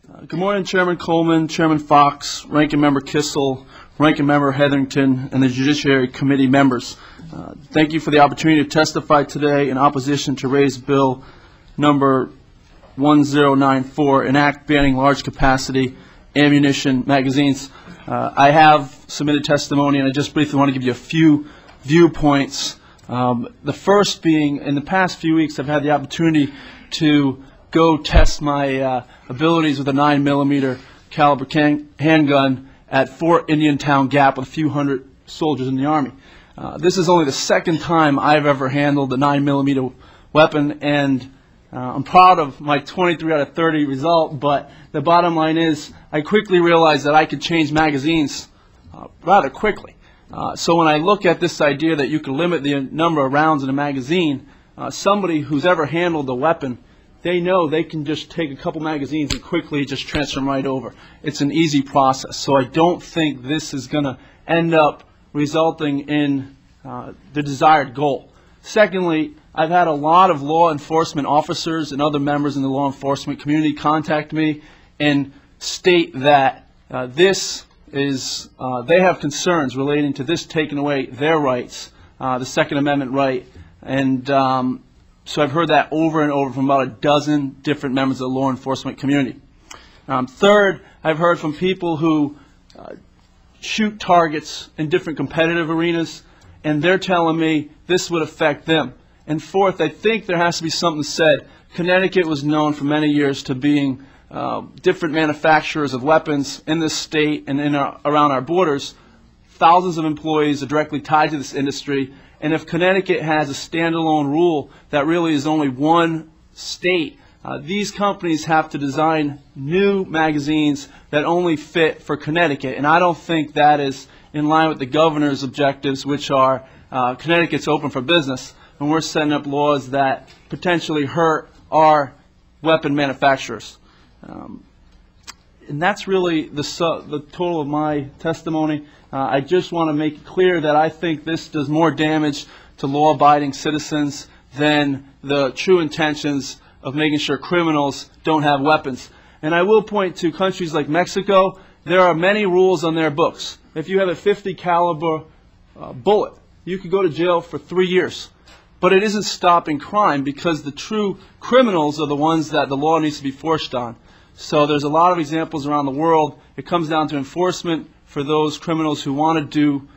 Good morning, Chairman Coleman, Chairman Fox, Ranking Member Kissel, Ranking Member Hetherington, and the Judiciary Committee members. Thank you for the opportunity to testify today in opposition to Raise Bill number 1094, an act banning large capacity ammunition magazines. I have submitted testimony, and I just briefly want to give you a few viewpoints. The first being, in the past few weeks, I've had the opportunity to go test my abilities with a 9mm caliber handgun at Fort Indiantown Gap with a few hundred soldiers in the Army. This is only the second time I've ever handled a 9mm weapon, and I'm proud of my 23 out of 30 result, but the bottom line is I quickly realized that I could change magazines rather quickly. So when I look at this idea that you can limit the number of rounds in a magazine, somebody who's ever handled a weapon, they know they can just take a couple magazines and quickly just transfer them right over. It's an easy process. So I don't think this is going to end up resulting in the desired goal. Secondly, I've had a lot of law enforcement officers and other members in the law enforcement community contact me and state that they have concerns relating to this taking away their rights, the Second Amendment right, and so I've heard that over and over from about a dozen different members of the law enforcement community. Third, I've heard from people who shoot targets in different competitive arenas, and they're telling me this would affect them. And fourth, I think there has to be something said. Connecticut was known for many years to being different manufacturers of weapons in this state and around our borders. Thousands of employees are directly tied to this industry. And if Connecticut has a standalone rule that really is only one state, these companies have to design new magazines that only fit for Connecticut. And I don't think that is in line with the governor's objectives, which are Connecticut's open for business, and we're setting up laws that potentially hurt our weapon manufacturers. And that's really the total of my testimony. I just want to make it clear that I think this does more damage to law-abiding citizens than the true intentions of making sure criminals don't have weapons. And I will point to countries like Mexico. There are many rules on their books. If you have a .50 caliber bullet, you could go to jail for 3 years. But it isn't stopping crime, because the true criminals are the ones that the law needs to be forced on. So there's a lot of examples around the world. It comes down to enforcement for those criminals who want to do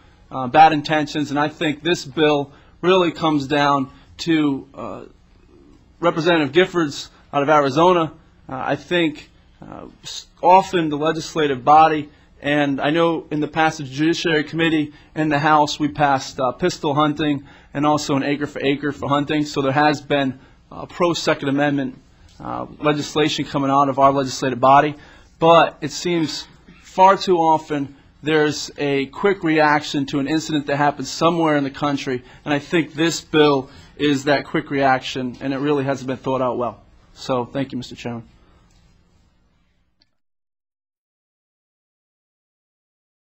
bad intentions, and I think this bill really comes down to Representative Giffords out of Arizona. I think often the legislative body, and I know in the passage Judiciary Committee and the House we passed pistol hunting and also an acre for hunting, so there has been pro-Second Amendment legislation coming out of our legislative body, but it seems far too often there's a quick reaction to an incident that happens somewhere in the country, and I think this bill is that quick reaction, and it really hasn't been thought out well. So thank you, Mr. Chairman.